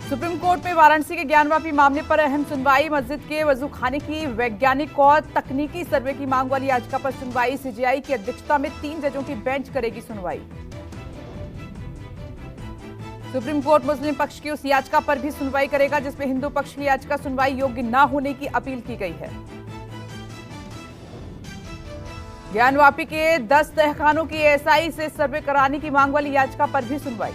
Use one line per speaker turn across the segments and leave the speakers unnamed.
Supreme court में वाराणसी के ज्ञानवापी मामले पर अहम सुनवाई। मस्जिद के वजू खाने की वैज्ञानिक और तकनीकी सर्वे की मांग वाली याचिका पर सुनवाई। सीजेआई की अध्यक्षता में 3 जजों की बेंच करेगी सुनवाई। सुप्रीम कोर्ट मुस्लिम पक्ष की उस याचिका पर भी सुनवाई करेगा जिसमें हिंदू पक्ष की याचिका सुनवाई योग्य न होने की अपील की गई है। ज्ञानवापी के 10 तहखानों की एएसआई से सर्वे कराने की मांग वाली याचिका पर भी सुनवाई।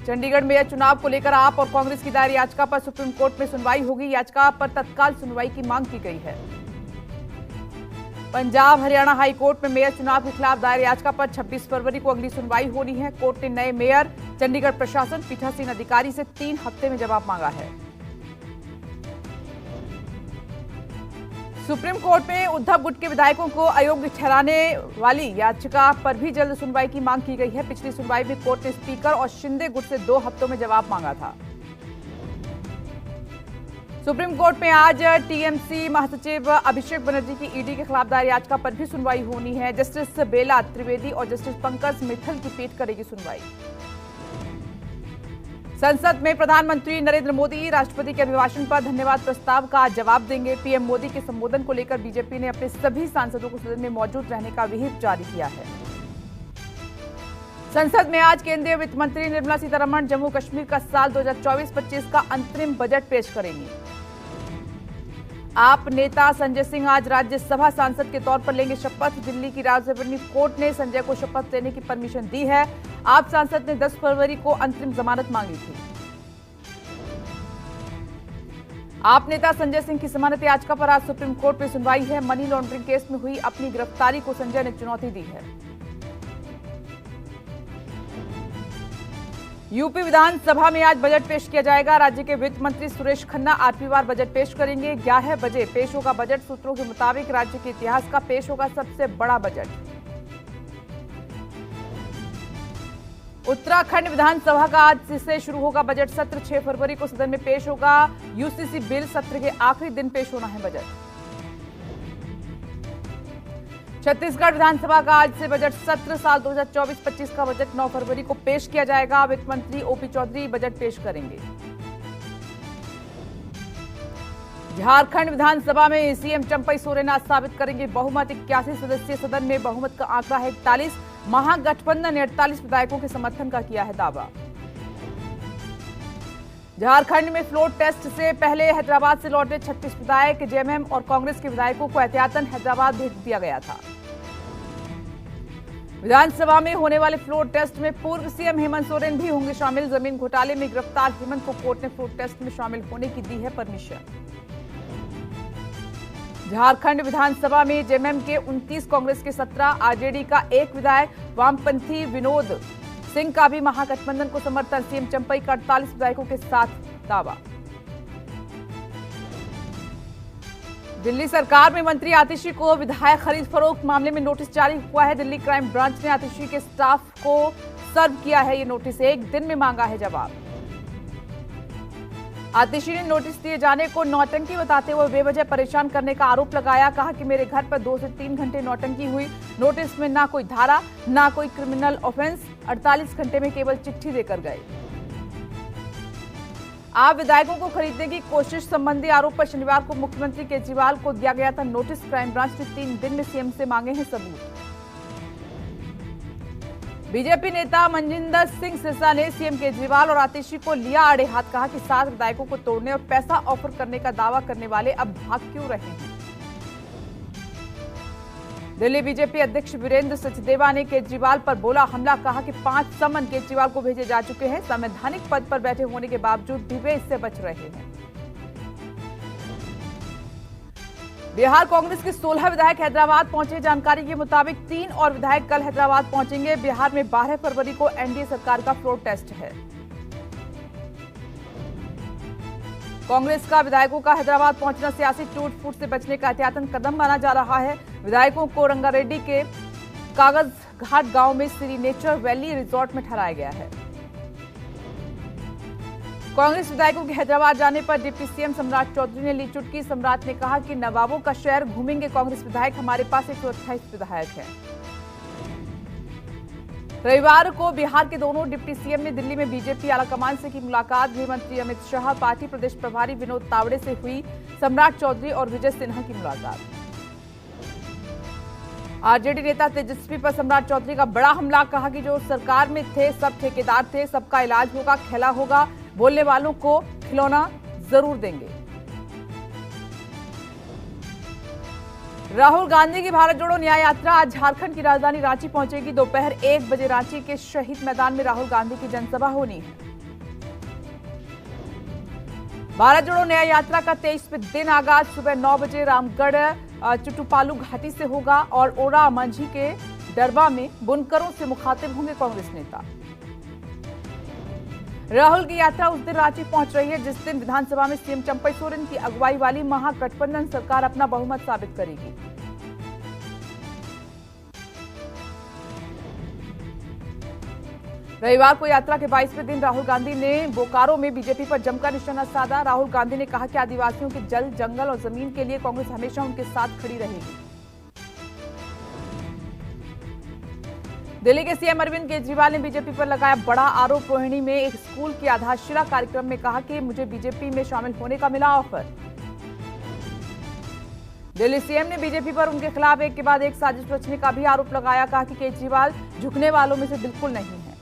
चंडीगढ़ मेयर चुनाव को लेकर आप और कांग्रेस की दायर याचिका पर सुप्रीम कोर्ट में सुनवाई होगी। याचिका पर तत्काल सुनवाई की मांग की गई है। पंजाब हरियाणा हाई कोर्ट में मेयर चुनाव के खिलाफ दायर याचिका पर 26 फरवरी को अगली सुनवाई होनी है। कोर्ट ने नए मेयर, चंडीगढ़ प्रशासन, पीठासीन अधिकारी से 3 हफ्ते में जवाब मांगा है। सुप्रीम कोर्ट में उद्धव गुट के विधायकों को अयोग्य ठहराने वाली याचिका पर भी जल्द सुनवाई की मांग की गई है। पिछली सुनवाई में कोर्ट ने स्पीकर और शिंदे गुट से 2 हफ्तों में जवाब मांगा था। सुप्रीम कोर्ट में आज टीएमसी महासचिव अभिषेक बनर्जी की ईडी के खिलाफ दायर याचिका पर भी सुनवाई होनी है। जस्टिस बेला त्रिवेदी और जस्टिस पंकज मित्तल की पीठ करेगी सुनवाई। संसद में प्रधानमंत्री नरेंद्र मोदी राष्ट्रपति के अभिभाषण पर धन्यवाद प्रस्ताव का जवाब देंगे। पीएम मोदी के संबोधन को लेकर बीजेपी ने अपने सभी सांसदों को सदन में मौजूद रहने का व्हिप जारी किया है। संसद में आज केंद्रीय वित्त मंत्री निर्मला सीतारमण जम्मू कश्मीर का साल 2024-25 का अंतरिम बजट पेश करेंगी। आप नेता संजय सिंह आज राज्यसभा सांसद के तौर पर लेंगे शपथ। दिल्ली की राजभवन कोर्ट ने संजय को शपथ लेने की परमिशन दी है। आप सांसद ने 10 फरवरी को अंतरिम जमानत मांगी थी। आप नेता संजय सिंह की जमानत याचिका पर आज सुप्रीम कोर्ट में सुनवाई है। मनी लॉन्ड्रिंग केस में हुई अपनी गिरफ्तारी को संजय ने चुनौती दी है। यूपी विधानसभा में आज बजट पेश किया जाएगा। राज्य के वित्त मंत्री सुरेश खन्ना 8वीं बार बजट पेश करेंगे। 11 बजे पेश होगा बजट। सूत्रों के मुताबिक राज्य के इतिहास का पेश होगा सबसे बड़ा बजट। उत्तराखंड विधानसभा का आज से शुरू होगा बजट सत्र। 6 फरवरी को सदन में पेश होगा यूसीसी बिल। सत्र के आखिरी दिन पेश होना है बजट। छत्तीसगढ़ विधानसभा का आज से बजट सत्र। साल 2024-25 का बजट 9 फरवरी को पेश किया जाएगा। वित्त मंत्री ओपी चौधरी बजट पेश करेंगे। झारखंड विधानसभा में सीएम चंपई सोरेन आज साबित करेंगे बहुमत। 81 सदस्यीय सदन में बहुमत का आंकड़ा है 41। महागठबंधन ने 48 विधायकों के समर्थन का किया है दावा। झारखंड में फ्लोर टेस्ट से पहले हैदराबाद से लौटे 36 विधायक जेएमएम और कांग्रेस के विधायकों को एहतियातन हैदराबाद भेज दिया गया था। विधानसभा में होने वाले फ्लोर टेस्ट में पूर्व सीएम हेमंत सोरेन भी होंगे शामिल। जमीन घोटाले में गिरफ्तार हेमंत को कोर्ट ने फ्लोर टेस्ट में शामिल होने की दी है परमिशन। झारखंड विधानसभा में जेएमएम के 29, कांग्रेस के 17, आरजेडी का 1 विधायक, वामपंथी विनोद सिंह का भी महागठबंधन को समर्थन। सीएम चंपई का 48 विधायकों के साथ दावा। दिल्ली सरकार में मंत्री आतिशी को विधायक खरीद फरोख्त मामले में नोटिस जारी हुआ है। दिल्ली क्राइम ब्रांच ने आतिशी के स्टाफ को सर्व किया है। ये नोटिस 1 दिन में मांगा है जवाब। आतिशी ने नोटिस दिए जाने को नौटंकी बताते हुए बेवजह परेशान करने का आरोप लगाया। कहा कि मेरे घर पर 2 से 3 घंटे नौटंकी हुई। नोटिस में ना कोई धारा, ना कोई क्रिमिनल ऑफेंस। 48 घंटे में केवल चिट्ठी देकर गए। आप विधायकों को खरीदने की कोशिश संबंधी आरोप पर शनिवार को मुख्यमंत्री केजरीवाल को दिया गया था नोटिस। क्राइम ब्रांच ने 3 दिन में सीएम से मांगे हैं सबूत। बीजेपी नेता मनजिंदर सिंह सिरसा ने सीएम केजरीवाल और आतिशी को लिया आड़े हाथ। कहा कि 7 विधायकों को तोड़ने और पैसा ऑफर करने का दावा करने वाले अब भाग क्यों रहे हैं। दिल्ली बीजेपी अध्यक्ष वीरेंद्र सचदेवा ने केजरीवाल पर बोला हमला। कहा कि 5 समन केजरीवाल को भेजे जा चुके हैं। संवैधानिक पद पर बैठे होने के बावजूद भी वे इससे बच रहे हैं। बिहार कांग्रेस के 16 विधायक हैदराबाद पहुंचे। जानकारी के मुताबिक 3 और विधायक कल हैदराबाद पहुंचेंगे। बिहार में 12 फरवरी को एनडीए सरकार का फ्लोर टेस्ट है। कांग्रेस का विधायकों का हैदराबाद पहुंचना सियासी टूट फूट से बचने का एहतियातन कदम माना जा रहा है। विधायकों को रंगारेड्डी के कागज घाट गांव में श्री नेचर वैली रिजॉर्ट में ठहराया गया है। कांग्रेस विधायकों के हैदराबाद जाने पर डिप्टी सीएम सम्राट चौधरी ने ली चुटकी। सम्राट ने कहा कि नवाबों का शहर घूमेंगे कांग्रेस विधायक। हमारे पास 128 विधायक हैं। रविवार को बिहार के दोनों डिप्टी सीएम ने दिल्ली में बीजेपी आलाकमान से की मुलाकात। गृह मंत्री अमित शाह, पार्टी प्रदेश प्रभारी विनोद तावड़े से हुई सम्राट चौधरी और विजय सिन्हा की मुलाकात। आरजेडी नेता तेजस्वी पर सम्राट चौधरी का बड़ा हमला, कहा कि जो सरकार में थे सब ठेकेदार थे, सबका इलाज होगा, खेला होगा, बोलने वालों को खिलौना जरूर देंगे। राहुल गांधी की भारत जोड़ो न्याय यात्रा आज झारखंड की राजधानी रांची पहुंचेगी। दोपहर 1 बजे रांची के शहीद मैदान में राहुल गांधी की जनसभा होनी है। भारत जोड़ो न्याय यात्रा का 23वें दिन आगाज सुबह 9 बजे रामगढ़ चुटुपालू घाटी से होगा और ओरा मंझी के डरबा में बुनकरों से मुखातिब होंगे कांग्रेस नेता। राहुल की यात्रा उस दिन रांची पहुंच रही है जिस दिन विधानसभा में सीएम चंपई सोरेन की अगुवाई वाली महागठबंधन सरकार अपना बहुमत साबित करेगी। रविवार को यात्रा के 22वें दिन राहुल गांधी ने बोकारो में बीजेपी पर जमकर निशाना साधा। राहुल गांधी ने कहा कि आदिवासियों के जल, जंगल और जमीन के लिए कांग्रेस हमेशा उनके साथ खड़ी रहेगी। दिल्ली के सीएम अरविंद केजरीवाल ने बीजेपी पर लगाया बड़ा आरोप। रोहिणी में एक स्कूल की आधारशिला कार्यक्रम में कहा कि मुझे बीजेपी में शामिल होने का मिला ऑफर। दिल्ली सीएम ने बीजेपी पर उनके खिलाफ एक के बाद एक साजिश रचने का भी आरोप लगाया। कहा कि केजरीवाल झुकने वालों में से बिल्कुल नहीं है।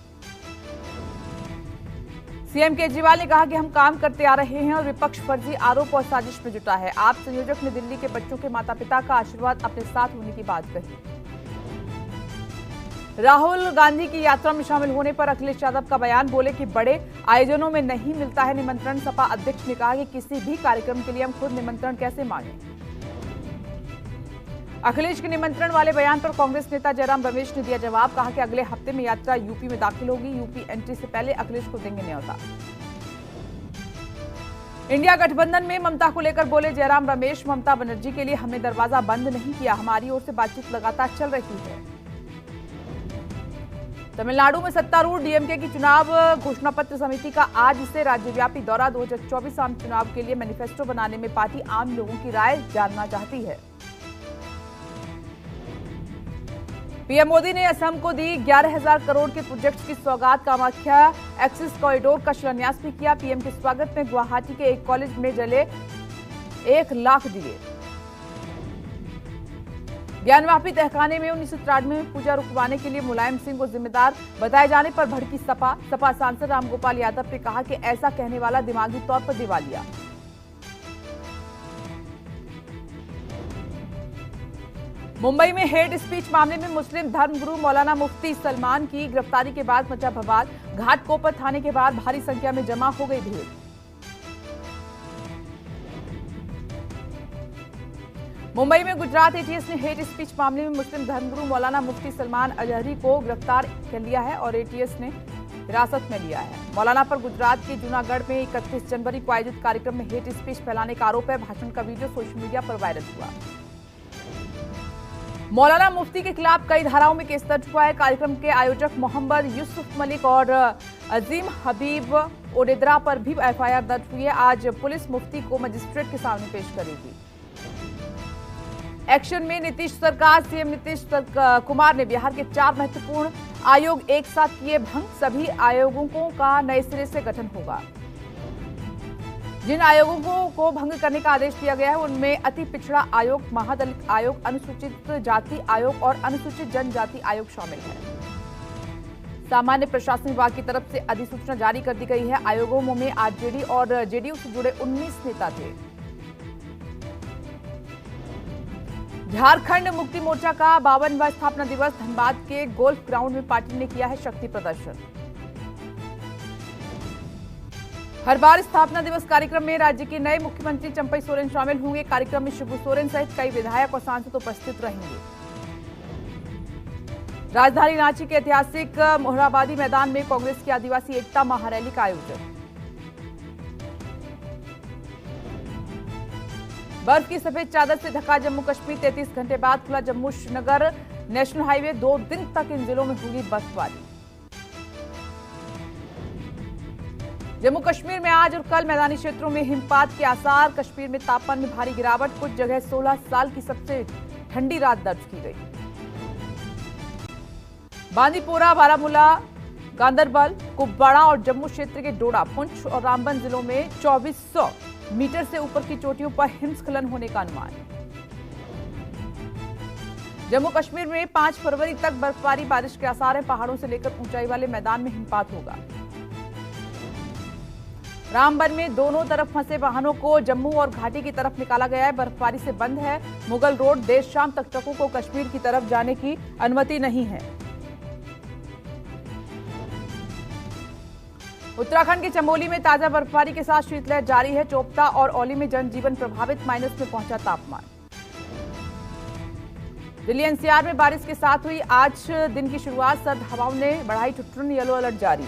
सीएम केजरीवाल ने कहा कि हम काम करते आ रहे हैं और विपक्ष फर्जी आरोप और साजिश में जुटा है। आप संयोजक ने दिल्ली के बच्चों के माता पिता का आशीर्वाद अपने साथ होने की बात कही। राहुल गांधी की यात्रा में शामिल होने पर अखिलेश यादव का बयान, बोले कि बड़े आयोजनों में नहीं मिलता है निमंत्रण। सपा अध्यक्ष ने कहा कि किसी भी कार्यक्रम के लिए हम खुद निमंत्रण कैसे मांगे। अखिलेश के निमंत्रण वाले बयान पर कांग्रेस नेता जयराम रमेश ने दिया जवाब। कहा कि अगले हफ्ते में यात्रा यूपी में दाखिल होगी। यूपी एंट्री से पहले अखिलेश को देंगे न्योता। इंडिया गठबंधन में ममता को लेकर बोले जयराम रमेश, ममता बनर्जी के लिए हमने दरवाजा बंद नहीं किया, हमारी ओर से बातचीत लगातार चल रही है। तमिलनाडु में सत्तारूढ़ डीएमके की चुनाव घोषणा पत्र समिति का आज से राज्यव्यापी दौरा। 2024 आम चुनाव के लिए मैनिफेस्टो बनाने में पार्टी आम लोगों की राय जानना चाहती है। पीएम मोदी ने असम को दी 11,000 करोड़ के प्रोजेक्ट्स की सौगात। कामाख्या एक्सिस कॉरिडोर का शिलान्यास भी किया। पीएम के स्वागत में गुवाहाटी के एक कॉलेज में जले 1 लाख दिए। ज्ञानवापी तहखाने में 1993 में पूजा रुकवाने के लिए मुलायम सिंह को जिम्मेदार बताए जाने पर भड़की सपा सांसद रामगोपाल यादव ने कहा कि ऐसा कहने वाला दिमागी तौर पर दिवालिया। मुंबई में हेट स्पीच मामले में मुस्लिम धर्मगुरु मौलाना मुफ्ती सलमान की गिरफ्तारी के बाद मचा बवाल। घाटकोपर थाने के बाहर भारी संख्या में जमा हो गई भीड़। मुंबई में गुजरात एटीएस ने हेट स्पीच मामले में मुस्लिम धर्मगुरु मौलाना मुफ्ती सलमान अजहरी को गिरफ्तार कर लिया है और एटीएस ने हिरासत में लिया है। मौलाना पर गुजरात के जूनागढ़ में 31 जनवरी को आयोजित कार्यक्रम में हेट स्पीच फैलाने का आरोप है। भाषण का वीडियो सोशल मीडिया पर वायरल हुआ। मौलाना मुफ्ती के खिलाफ कई धाराओं में केस दर्ज हुआ है। कार्यक्रम के आयोजक मोहम्मद यूसुफ मलिक और अजीम हबीब ओडेदरा पर भी एफआईआर दर्ज हुई है। आज पुलिस मुफ्ती को मजिस्ट्रेट के सामने पेश करेगी। एक्शन में नीतीश सरकार, सीएम नीतीश कुमार ने बिहार के 4 महत्वपूर्ण आयोग एक साथ किए भंग। सभी आयोगों का नए सिरे से गठन होगा। जिन आयोगों को भंग करने का आदेश दिया गया है उनमें अति पिछड़ा आयोग, महादलित आयोग, अनुसूचित जाति आयोग और अनुसूचित जनजाति आयोग शामिल है। सामान्य प्रशासन विभाग की तरफ से अधिसूचना जारी कर दी गई है। आयोगों में आरजेडी और जेडीयू से जुड़े 19 नेता थे। झारखंड मुक्ति मोर्चा का 52वां स्थापना दिवस। धनबाद के गोल्फ ग्राउंड में पार्टी ने किया है शक्ति प्रदर्शन। हर बार स्थापना दिवस कार्यक्रम में राज्य के नए मुख्यमंत्री चंपई सोरेन शामिल होंगे। कार्यक्रम में शिबू सोरेन सहित कई विधायक और सांसद उपस्थित रहेंगे। राजधानी रांची के ऐतिहासिक मोहराबादी मैदान में कांग्रेस की आदिवासी एकता महारैली का आयोजन। बर्फ की सफेद चादर से ढका जम्मू कश्मीर। 33 घंटे बाद खुला जम्मू श्रीनगर नेशनल हाईवे। 2 दिन तक इन जिलों में होगी बर्फबारी। जम्मू कश्मीर में आज और कल मैदानी क्षेत्रों में हिमपात के आसार। कश्मीर में तापमान में भारी गिरावट। कुछ जगह 16 साल की सबसे ठंडी रात दर्ज की गई। बांदीपोरा, बारामूला, गांदरबल, कुपवाड़ा और जम्मू क्षेत्र के डोडा, पुंछ और रामबन जिलों में 2400 मीटर से ऊपर की चोटियों पर हिमस्खलन होने का अनुमान। जम्मू कश्मीर में 5 फरवरी तक बर्फबारी, बारिश के आसार हैं। पहाड़ों से लेकर ऊंचाई वाले मैदान में हिमपात होगा। रामबन में दोनों तरफ फंसे वाहनों को जम्मू और घाटी की तरफ निकाला गया है। बर्फबारी से बंद है मुगल रोड। देर शाम तक ट्रकों को कश्मीर की तरफ जाने की अनुमति नहीं है। उत्तराखंड के चमोली में ताजा बर्फबारी के साथ शीतलहर जारी है। चोपता और औली में जनजीवन प्रभावित, माइनस में पहुंचा तापमान। दिल्ली एनसीआर में बारिश के साथ हुई आज दिन की शुरुआत। सर्द हवाओं ने बढ़ाई ठिठुरन, येलो अलर्ट जारी।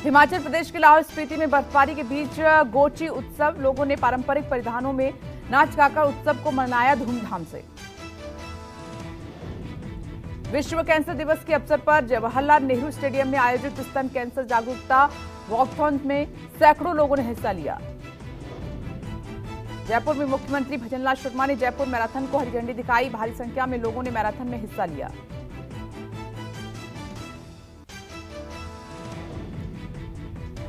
हिमाचल प्रदेश के लाहौल स्पीति में बर्फबारी के बीच गोची उत्सव, लोगों ने पारंपरिक परिधानों में नाच गाकर उत्सव को मनाया धूमधाम से। विश्व कैंसर दिवस के अवसर पर जवाहरलाल नेहरू स्टेडियम में आयोजित स्तन कैंसर जागरूकता वॉकथॉन में सैकड़ों लोगों ने हिस्सा लिया। जयपुर में मुख्यमंत्री भजनलाल शर्मा ने जयपुर मैराथन को हरी झंडी दिखाई। भारी संख्या में लोगों ने मैराथन में हिस्सा लिया।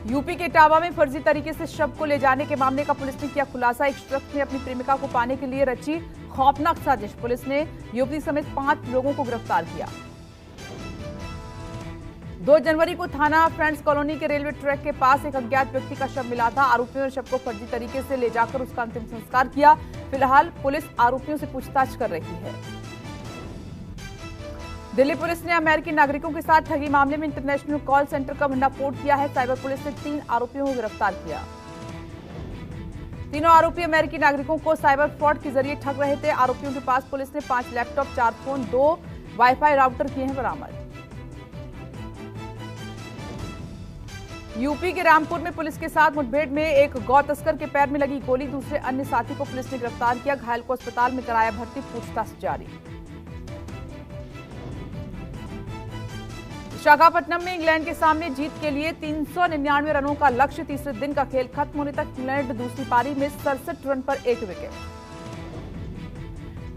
यूपी के इटावा में फर्जी तरीके से शव को ले जाने के मामले का पुलिस ने किया खुलासा। एक शख्स ने अपनी प्रेमिका को पाने के लिए रची खौफनाक साजिश। पुलिस ने युवती समेत 5 लोगों को गिरफ्तार किया। 2 जनवरी को थाना फ्रेंड्स कॉलोनी के रेलवे ट्रैक के पास एक अज्ञात व्यक्ति का शव मिला था। आरोपियों ने शव को फर्जी तरीके से ले जाकर उसका अंतिम संस्कार किया। फिलहाल पुलिस आरोपियों से पूछताछ कर रही है। दिल्ली पुलिस ने अमेरिकी नागरिकों के साथ ठगी मामले में इंटरनेशनल कॉल सेंटर का भंडाफोड़ किया है। साइबर पुलिस ने 3 आरोपियों को गिरफ्तार किया। तीनों आरोपी अमेरिकी नागरिकों को साइबर फ्रॉड के जरिए ठग रहे थे। आरोपियों के पास पुलिस ने 5 लैपटॉप, 4 फोन, 2 वाईफाई राउटर किए हैं बरामद। यूपी के रामपुर में पुलिस के साथ मुठभेड़ में एक गौ तस्कर के पैर में लगी गोली। दूसरे अन्य साथी को पुलिस ने गिरफ्तार किया। घायल को अस्पताल में कराया भर्ती, पूछताछ जारी। विशाखापट्टनम में इंग्लैंड के सामने जीत के लिए 399 रनों का लक्ष्य। तीसरे दिन का खेल खत्म होने तक इंग्लैंड दूसरी पारी में 67 रन पर 1 विकेट।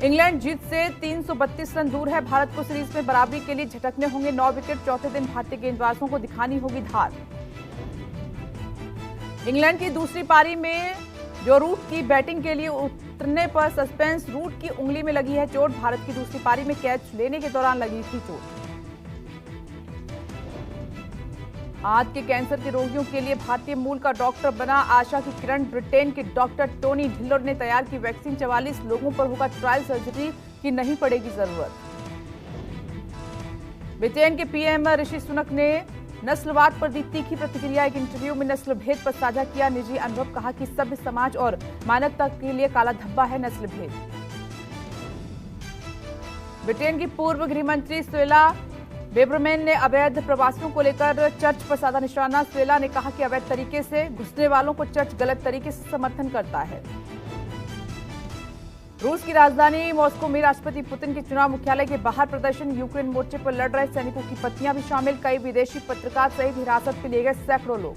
इंग्लैंड जीत से 332 रन दूर है। भारत को सीरीज में बराबरी के लिए झटकने होंगे 9 विकेट। चौथे दिन भारतीय गेंदबाजों को दिखानी होगी धार। इंग्लैंड की दूसरी पारी में जो रूट की बैटिंग के लिए उतरने पर सस्पेंस। रूट की उंगली में लगी है चोट। भारत की दूसरी पारी में कैच लेने के दौरान लगी थी चोट। आंत के कैंसर के रोगियों के लिए भारतीय मूल का डॉक्टर बना आशा की किरण। ब्रिटेन के डॉक्टर टोनी ढिल्लोर ने तैयार की वैक्सीन। 44 लोगों पर होगा ट्रायल, सर्जरी की नहीं पड़ेगी जरूरत। ब्रिटेन के पीएम ऋषि सुनक ने नस्लवाद पर दी तीखी प्रतिक्रिया। एक इंटरव्यू में नस्ल भेद पर साझा किया निजी अनुभव। कहा कि सभ्य समाज और मानवता के लिए काला धब्बा है नस्ल भेद। ब्रिटेन की पूर्व गृह मंत्री सुएला बेब्रमैन ने अवैध प्रवासियों को लेकर चर्च पर साधा निशाना। सुएला ने कहा कि अवैध तरीके से घुसने वालों को चर्च गलत तरीके से समर्थन करता है। रूस की राजधानी मॉस्को में राष्ट्रपति पुतिन के चुनाव मुख्यालय के बाहर प्रदर्शन। यूक्रेन मोर्चे पर लड़ रहे सैनिकों की पत्नियां भी शामिल। कई विदेशी पत्रकार सहित हिरासत में लिए गए सैकड़ों लोग।